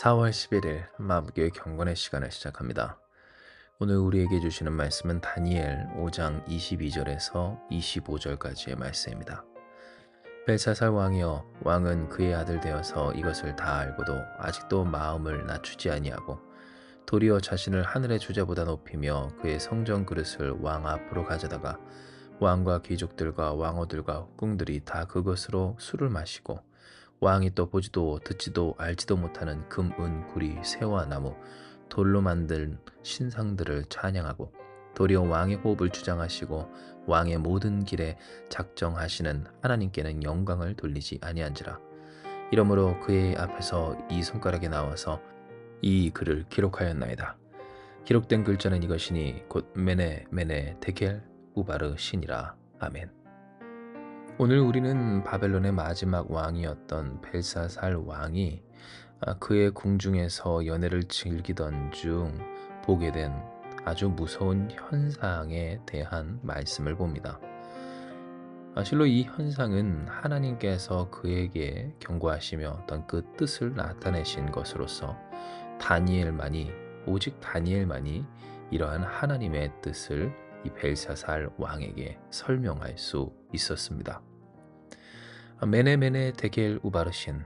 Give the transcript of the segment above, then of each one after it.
4월 11일 마음교회 경건의 시간을 시작합니다. 오늘 우리에게 주시는 말씀은 다니엘 5장 22절에서 25절까지의 말씀입니다. 벨사살 왕이여, 왕은 그의 아들 되어서 이것을 다 알고도 아직도 마음을 낮추지 아니하고 도리어 자신을 하늘의 주자보다 높이며 그의 성전 그릇을 왕 앞으로 가져다가 왕과 귀족들과 왕어들과 후궁들이 다 그것으로 술을 마시고 왕이 또 보지도 듣지도 알지도 못하는 금, 은, 구리, 새와 나무, 돌로 만든 신상들을 찬양하고 도리어 왕의 호흡을 주장하시고 왕의 모든 길에 작정하시는 하나님께는 영광을 돌리지 아니한지라. 이러므로 그의 앞에서 이 손가락에 나와서 이 글을 기록하였나이다. 기록된 글자는 이것이니 곧 메네 메네 데켈 우바르 신이라. 아멘. 오늘 우리는 바벨론의 마지막 왕이었던 벨사살 왕이 그의 궁중에서 연회를 즐기던 중 보게 된 아주 무서운 현상에 대한 말씀을 봅니다. 실로 이 현상은 하나님께서 그에게 경고하시며 어떤 그 뜻을 나타내신 것으로서 다니엘만이, 오직 다니엘만이 이러한 하나님의 뜻을 이 벨사살 왕에게 설명할 수 있었습니다. 메네 메네 데겔 우바르신,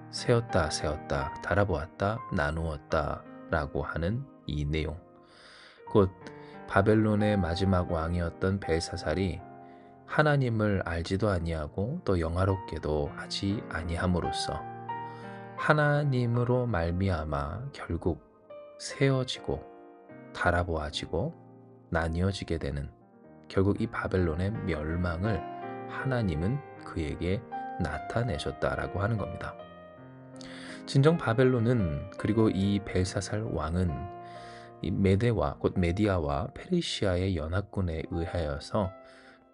세었다 세었다 달아보았다 나누었다 라고 하는 이 내용, 곧 바벨론의 마지막 왕이었던 벨사살이 하나님을 알지도 아니하고 또 영화롭게도 하지 아니함으로써 하나님으로 말미암아 결국 세어지고 달아보아지고 나뉘어지게 되는, 결국 이 바벨론의 멸망을 하나님은 그에게 나타내셨다라고 하는 겁니다. 진정 바벨론은, 그리고 이 벨사살 왕은 이 메데와 곧 메디아와 페르시아의 연합군에 의하여서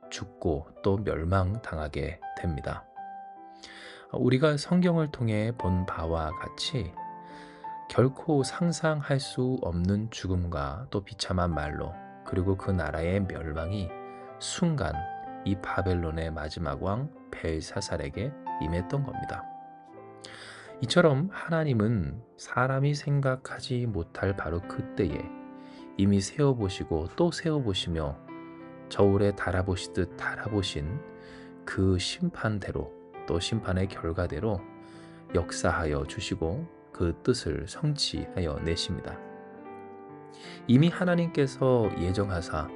죽고 또 멸망당하게 됩니다. 우리가 성경을 통해 본 바와 같이 결코 상상할 수 없는 죽음과 또 비참한 말로, 그리고 그 나라의 멸망이 순간 이 바벨론의 마지막 왕 벨사살에게 임했던 겁니다. 이처럼 하나님은 사람이 생각하지 못할 바로 그때에 이미 세어보시고 또 세어보시며 저울에 달아보시듯 달아보신 그 심판대로, 또 심판의 결과대로 역사하여 주시고 그 뜻을 성취하여 내십니다. 이미 하나님께서 예정하사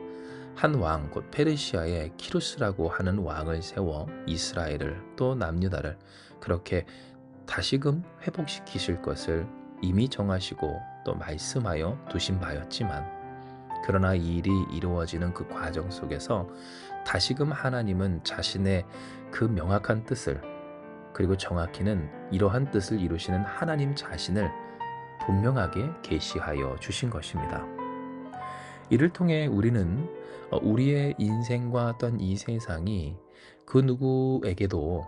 한 왕, 곧 페르시아의 키루스라고 하는 왕을 세워 이스라엘을 또 남유다를 그렇게 다시금 회복시키실 것을 이미 정하시고 또 말씀하여 두신 바였지만, 그러나 이 일이 이루어지는 그 과정 속에서 다시금 하나님은 자신의 그 명확한 뜻을, 그리고 정확히는 이러한 뜻을 이루시는 하나님 자신을 분명하게 계시하여 주신 것입니다. 이를 통해 우리는 우리의 인생과 어떤 이 세상이 그 누구에게도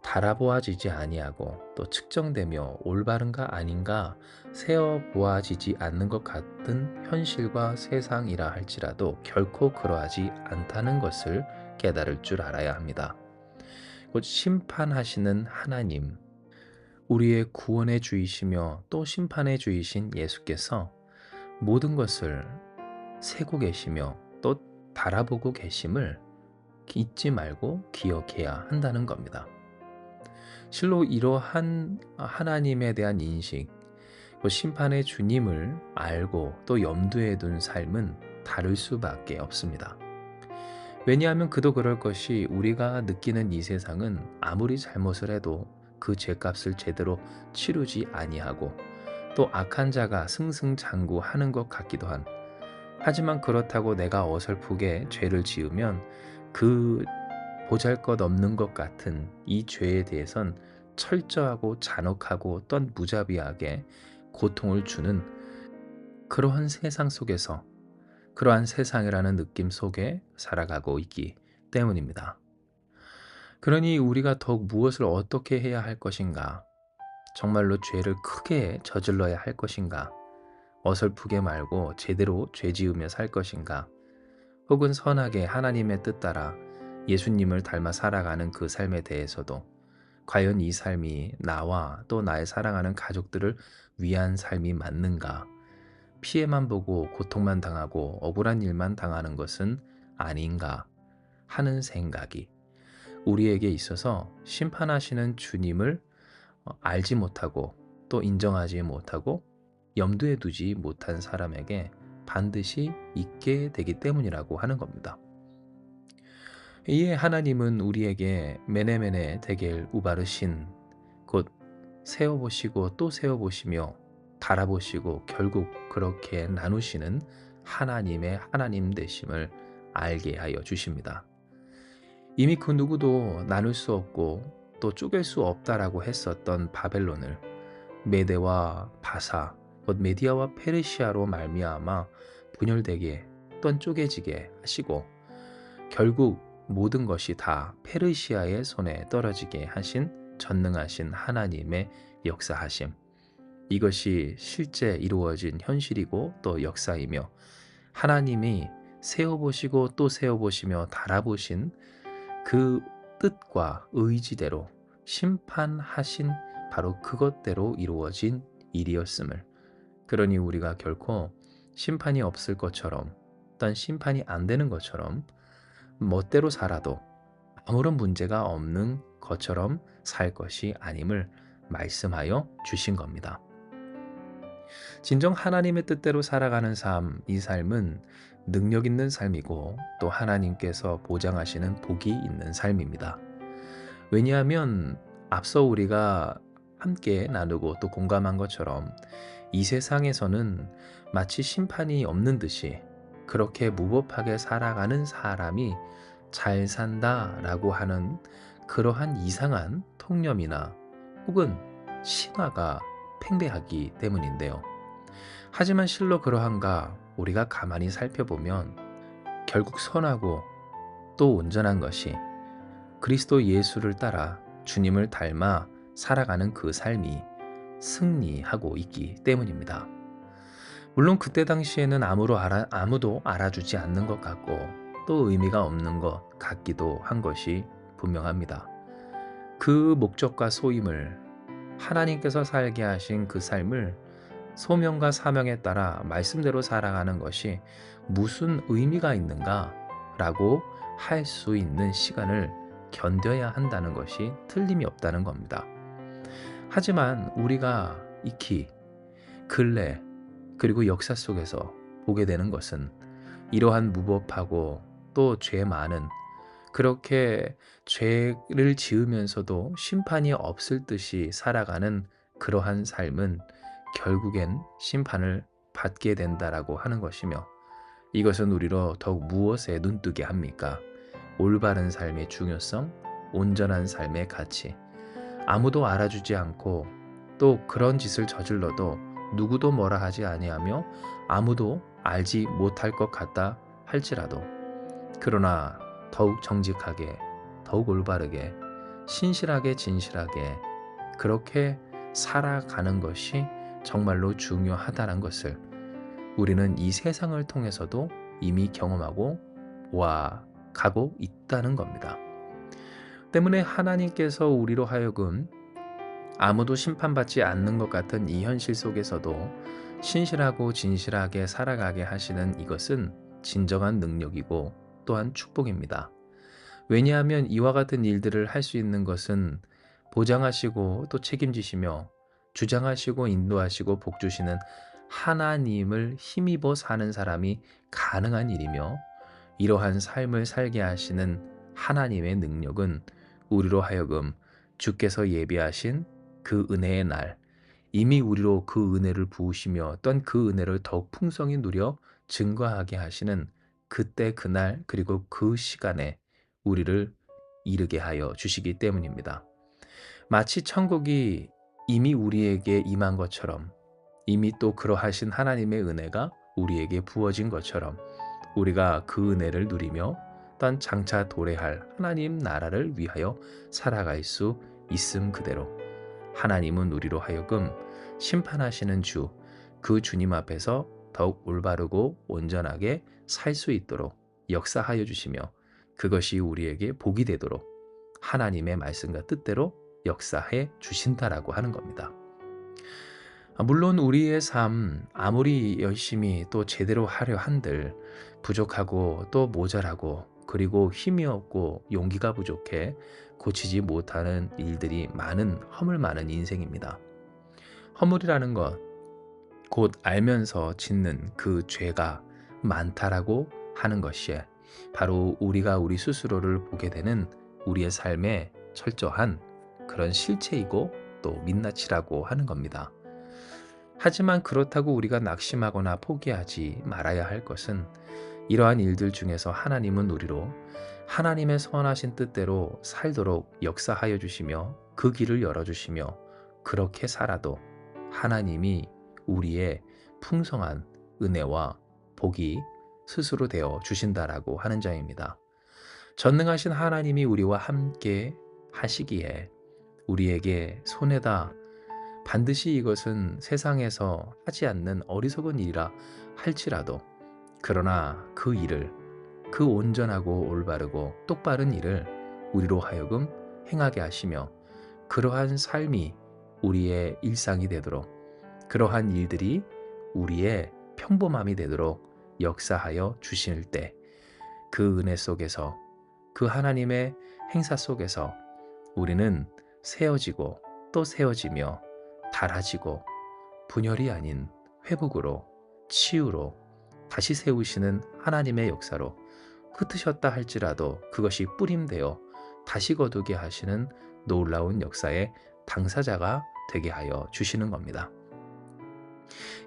달아보아지지 아니하고 또 측정되며 올바른가 아닌가 세어보아지지 않는 것 같은 현실과 세상이라 할지라도 결코 그러하지 않다는 것을 깨달을 줄 알아야 합니다. 곧 심판하시는 하나님, 우리의 구원의 주이시며 또 심판의 주이신 예수께서 모든 것을 세고 계시며 또 바라보고 계심을 잊지 말고 기억해야 한다는 겁니다. 실로 이러한 하나님에 대한 인식, 심판의 주님을 알고 또 염두에 둔 삶은 다를 수밖에 없습니다. 왜냐하면 그도 그럴 것이, 우리가 느끼는 이 세상은 아무리 잘못을 해도 그 죄값을 제대로 치르지 아니하고 또 악한 자가 승승장구하는 것 같기도 한, 하지만 그렇다고 내가 어설프게 죄를 지으면 그 보잘것없는 것 같은 이 죄에 대해선 철저하고 잔혹하고 또한 무자비하게 고통을 주는 그러한 세상 속에서, 그러한 세상이라는 느낌 속에 살아가고 있기 때문입니다. 그러니 우리가 더욱 무엇을 어떻게 해야 할 것인가? 정말로 죄를 크게 저질러야 할 것인가? 어설프게 말고 제대로 죄 지으며 살 것인가? 혹은 선하게 하나님의 뜻 따라 예수님을 닮아 살아가는 그 삶에 대해서도 과연 이 삶이 나와 또 나의 사랑하는 가족들을 위한 삶이 맞는가? 피해만 보고 고통만 당하고 억울한 일만 당하는 것은 아닌가 하는 생각이 우리에게 있어서 심판하시는 주님을 알지 못하고 또 인정하지 못하고 염두에 두지 못한 사람에게 반드시 있게 되기 때문이라고 하는 겁니다. 이에 하나님은 우리에게 메네메네 데겔 우바르신 곧 세어보시고 또 세어보시며 달아보시고 결국 그렇게 나누시는 하나님의 하나님 되심을 알게 하여 주십니다. 이미 그 누구도 나눌 수 없고 또 쪼갤 수 없다라고 했었던 바벨론을 메대와 바사, 곧 메디아와 페르시아로 말미암아 분열되게 또한 쪼개지게 하시고 결국 모든 것이 다 페르시아의 손에 떨어지게 하신 전능하신 하나님의 역사하심. 이것이 실제 이루어진 현실이고 또 역사이며 하나님이 세어보시고 또 세어보시며 달아보신 그 뜻과 의지대로 심판하신 바로 그것대로 이루어진 일이었음을 그러니 우리가 결코 심판이 없을 것처럼 또한 심판이 안 되는 것처럼 멋대로 살아도 아무런 문제가 없는 것처럼 살 것이 아님을 말씀하여 주신 겁니다. 진정 하나님의 뜻대로 살아가는 삶, 이 삶은 능력 있는 삶이고 또 하나님께서 보장하시는 복이 있는 삶입니다. 왜냐하면 앞서 우리가 함께 나누고 또 공감한 것처럼 이 세상에서는 마치 심판이 없는 듯이 그렇게 무법하게 살아가는 사람이 잘 산다라고 하는 그러한 이상한 통념이나 혹은 신화가 팽배하기 때문인데요. 하지만 실로 그러한가 우리가 가만히 살펴보면 결국 선하고 또 온전한 것이 그리스도 예수를 따라 주님을 닮아 살아가는 그 삶이 승리하고 있기 때문입니다. 물론 그때 당시에는 아무도 알아주지 않는 것 같고 또 의미가 없는 것 같기도 한 것이 분명합니다. 그 목적과 소임을 하나님께서 살게 하신 그 삶을 소명과 사명에 따라 말씀대로 살아가는 것이 무슨 의미가 있는가 라고 할 수 있는 시간을 견뎌야 한다는 것이 틀림이 없다는 겁니다. 하지만 우리가 익히 근래 그리고 역사 속에서 보게 되는 것은 이러한 무법하고 또 죄 많은 그렇게 죄를 지으면서도 심판이 없을 듯이 살아가는 그러한 삶은 결국엔 심판을 받게 된다라고 하는 것이며 이것은 우리로 더욱 무엇에 눈뜨게 합니까? 올바른 삶의 중요성, 온전한 삶의 가치. 아무도 알아주지 않고 또 그런 짓을 저질러도 누구도 뭐라 하지 아니하며 아무도 알지 못할 것 같다 할지라도 그러나 더욱 정직하게, 더욱 올바르게, 신실하게, 진실하게 그렇게 살아가는 것이 정말로 중요하다는 것을 우리는 이 세상을 통해서도 이미 경험하고 가고 있다는 겁니다. 때문에 하나님께서 우리로 하여금 아무도 심판받지 않는 것 같은 이 현실 속에서도 신실하고 진실하게 살아가게 하시는 이것은 진정한 능력이고 또한 축복입니다. 왜냐하면 이와 같은 일들을 할 수 있는 것은 보장하시고 또 책임지시며 주장하시고 인도하시고 복주시는 하나님을 힘입어 사는 사람이 가능한 일이며 이러한 삶을 살게 하시는 하나님의 능력은 우리로 하여금 주께서 예비하신 그 은혜의 날 이미 우리로 그 은혜를 부으시며 또한 그 은혜를 더욱 풍성히 누려 증거하게 하시는 그때 그날 그리고 그 시간에 우리를 이르게 하여 주시기 때문입니다. 마치 천국이 이미 우리에게 임한 것처럼 이미 또 그러하신 하나님의 은혜가 우리에게 부어진 것처럼 우리가 그 은혜를 누리며 또한 장차 도래할 하나님 나라를 위하여 살아갈 수 있음 그대로 하나님은 우리로 하여금 심판하시는 주, 그 주님 앞에서 더욱 올바르고 온전하게 살 수 있도록 역사하여 주시며 그것이 우리에게 복이 되도록 하나님의 말씀과 뜻대로 역사해 주신다라고 하는 겁니다. 물론 우리의 삶 아무리 열심히 또 제대로 하려 한들 부족하고 또 모자라고 그리고 힘이 없고 용기가 부족해 고치지 못하는 일들이 많은 허물 많은 인생입니다. 허물이라는 것, 곧 알면서 짓는 그 죄가 많다라고 하는 것이 바로 우리가 우리 스스로를 보게 되는 우리의 삶의 철저한 그런 실체이고 또 민낯이라고 하는 겁니다. 하지만 그렇다고 우리가 낙심하거나 포기하지 말아야 할 것은 이러한 일들 중에서 하나님은 우리로 하나님의 선하신 뜻대로 살도록 역사하여 주시며 그 길을 열어주시며 그렇게 살아도 하나님이 우리의 풍성한 은혜와 복이 스스로 되어 주신다라고 하는 자입니다. 전능하신 하나님이 우리와 함께 하시기에 우리에게 손에다 반드시 이것은 세상에서 하지 않는 어리석은 일이라 할지라도 그러나 그 일을 그 온전하고 올바르고 똑바른 일을 우리로 하여금 행하게 하시며 그러한 삶이 우리의 일상이 되도록 그러한 일들이 우리의 평범함이 되도록 역사하여 주실 때 그 은혜 속에서 그 하나님의 행사 속에서 우리는 세워지고 또 세워지며 달아지고 분열이 아닌 회복으로 치유로 다시 세우시는 하나님의 역사로 흩으셨다 할지라도 그것이 뿌림되어 다시 거두게 하시는 놀라운 역사의 당사자가 되게 하여 주시는 겁니다.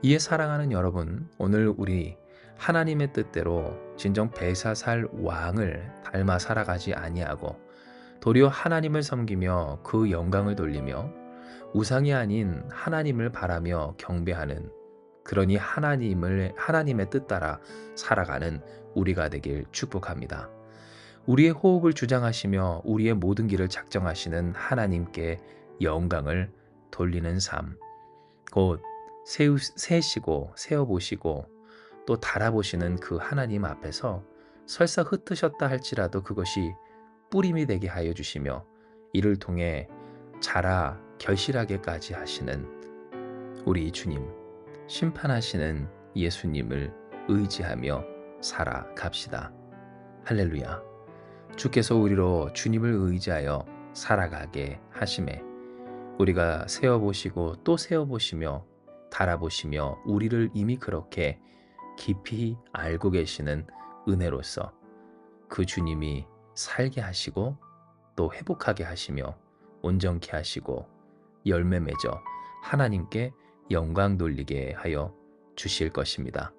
이에 사랑하는 여러분, 오늘 우리 하나님의 뜻대로 진정 벨사살 왕을 닮아 살아가지 아니하고 도리어 하나님을 섬기며 그 영광을 돌리며 우상이 아닌 하나님을 바라며 경배하는 그러니 하나님의 뜻 따라 살아가는 우리가 되길 축복합니다. 우리의 호흡을 주장하시며 우리의 모든 길을 작정하시는 하나님께 영광을 돌리는 삶, 곧 세시고 세어보시고 또 달아보시는 그 하나님 앞에서 설사 흩으셨다 할지라도 그것이 뿌림이 되게 하여 주시며 이를 통해 자라 결실하게까지 하시는 우리 주님, 심판하시는 예수님을 의지하며 살아갑시다. 할렐루야. 주께서 우리로 주님을 의지하여 살아가게 하심에 우리가 세어보시고 또 세어보시며 달아보시며 우리를 이미 그렇게 깊이 알고 계시는 은혜로서 그 주님이 살게 하시고 또 회복하게 하시며 온전케 하시고 열매 맺어 하나님께 영광 돌리게 하여 주실 것입니다.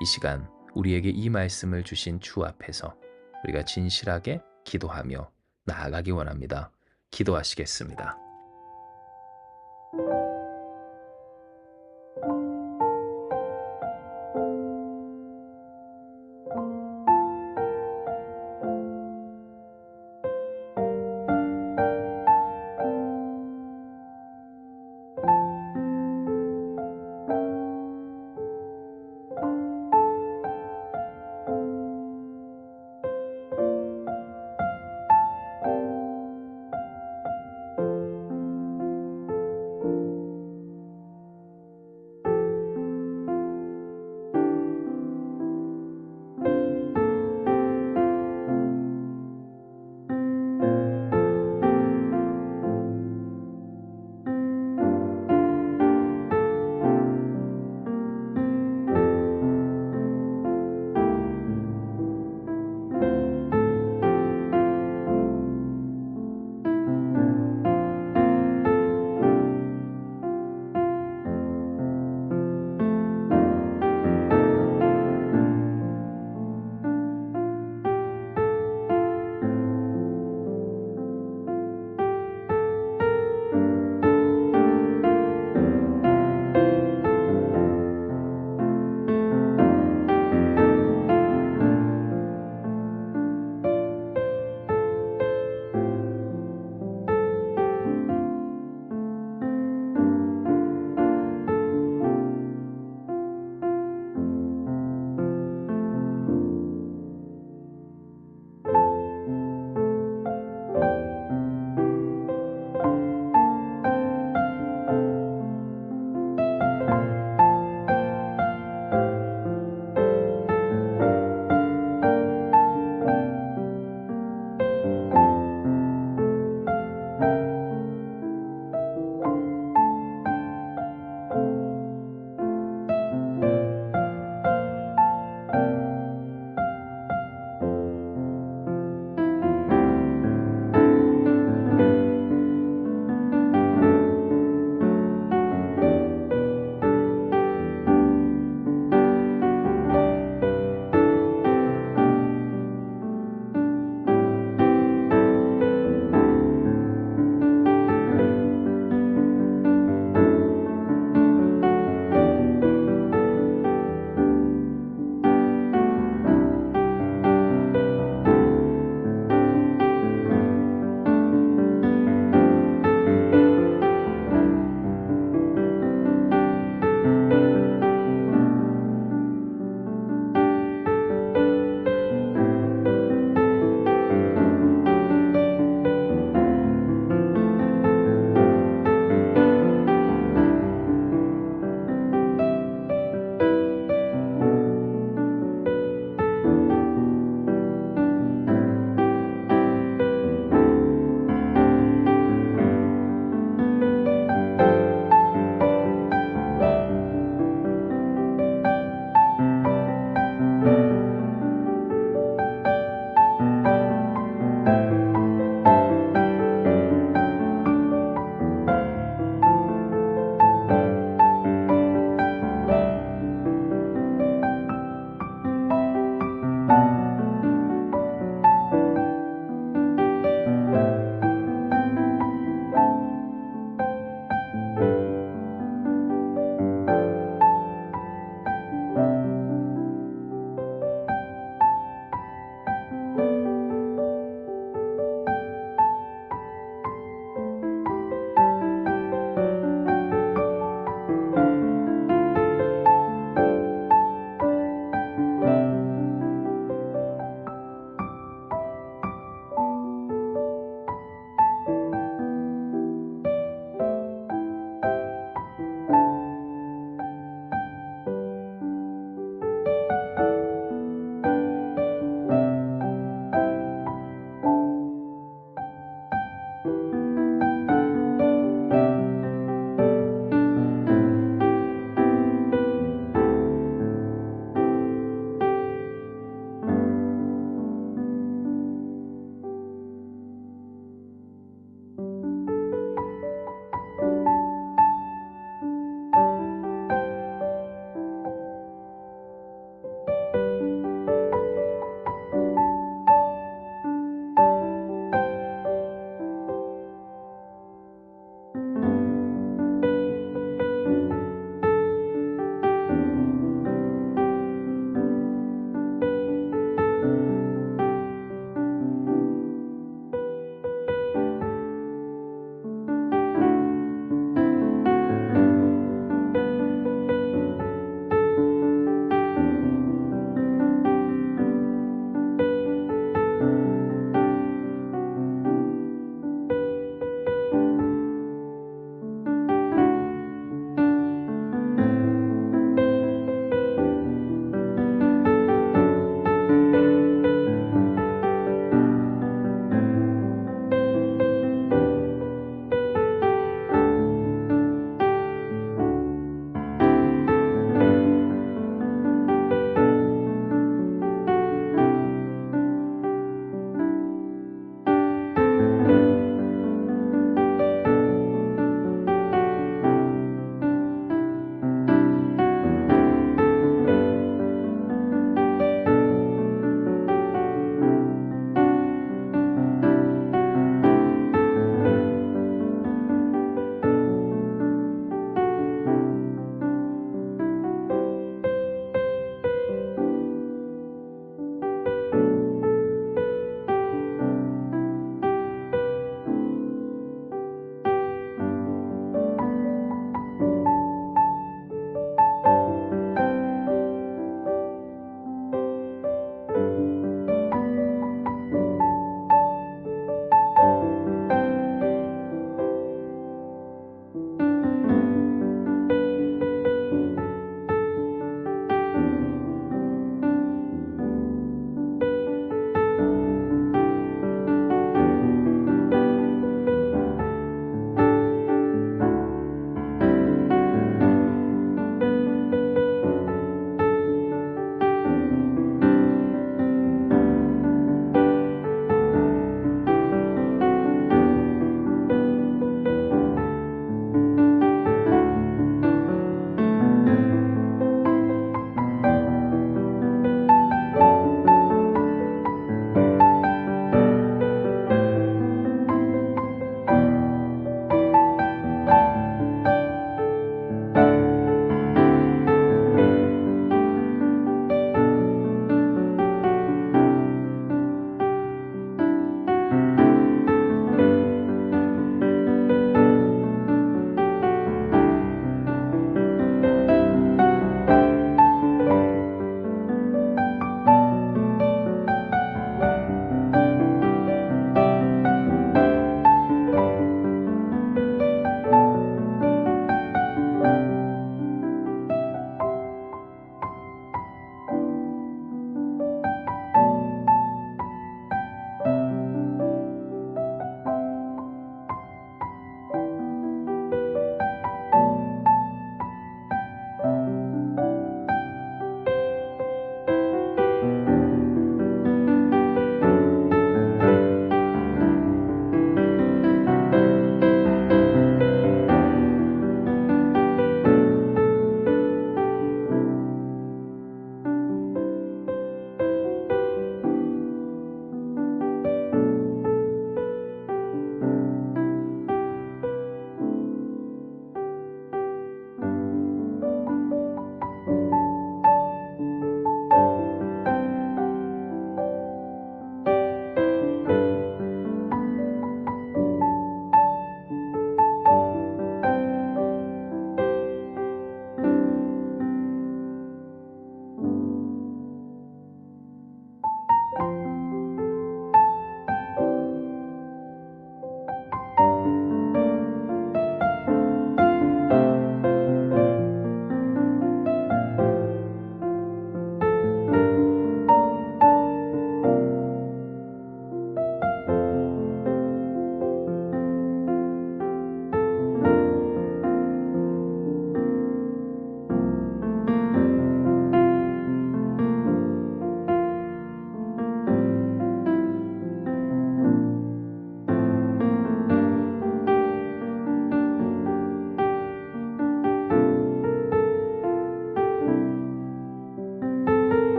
이 시간 우리에게 이 말씀을 주신 주 앞에서 우리가 진실하게 기도하며 나아가기 원합니다. 기도하시겠습니다.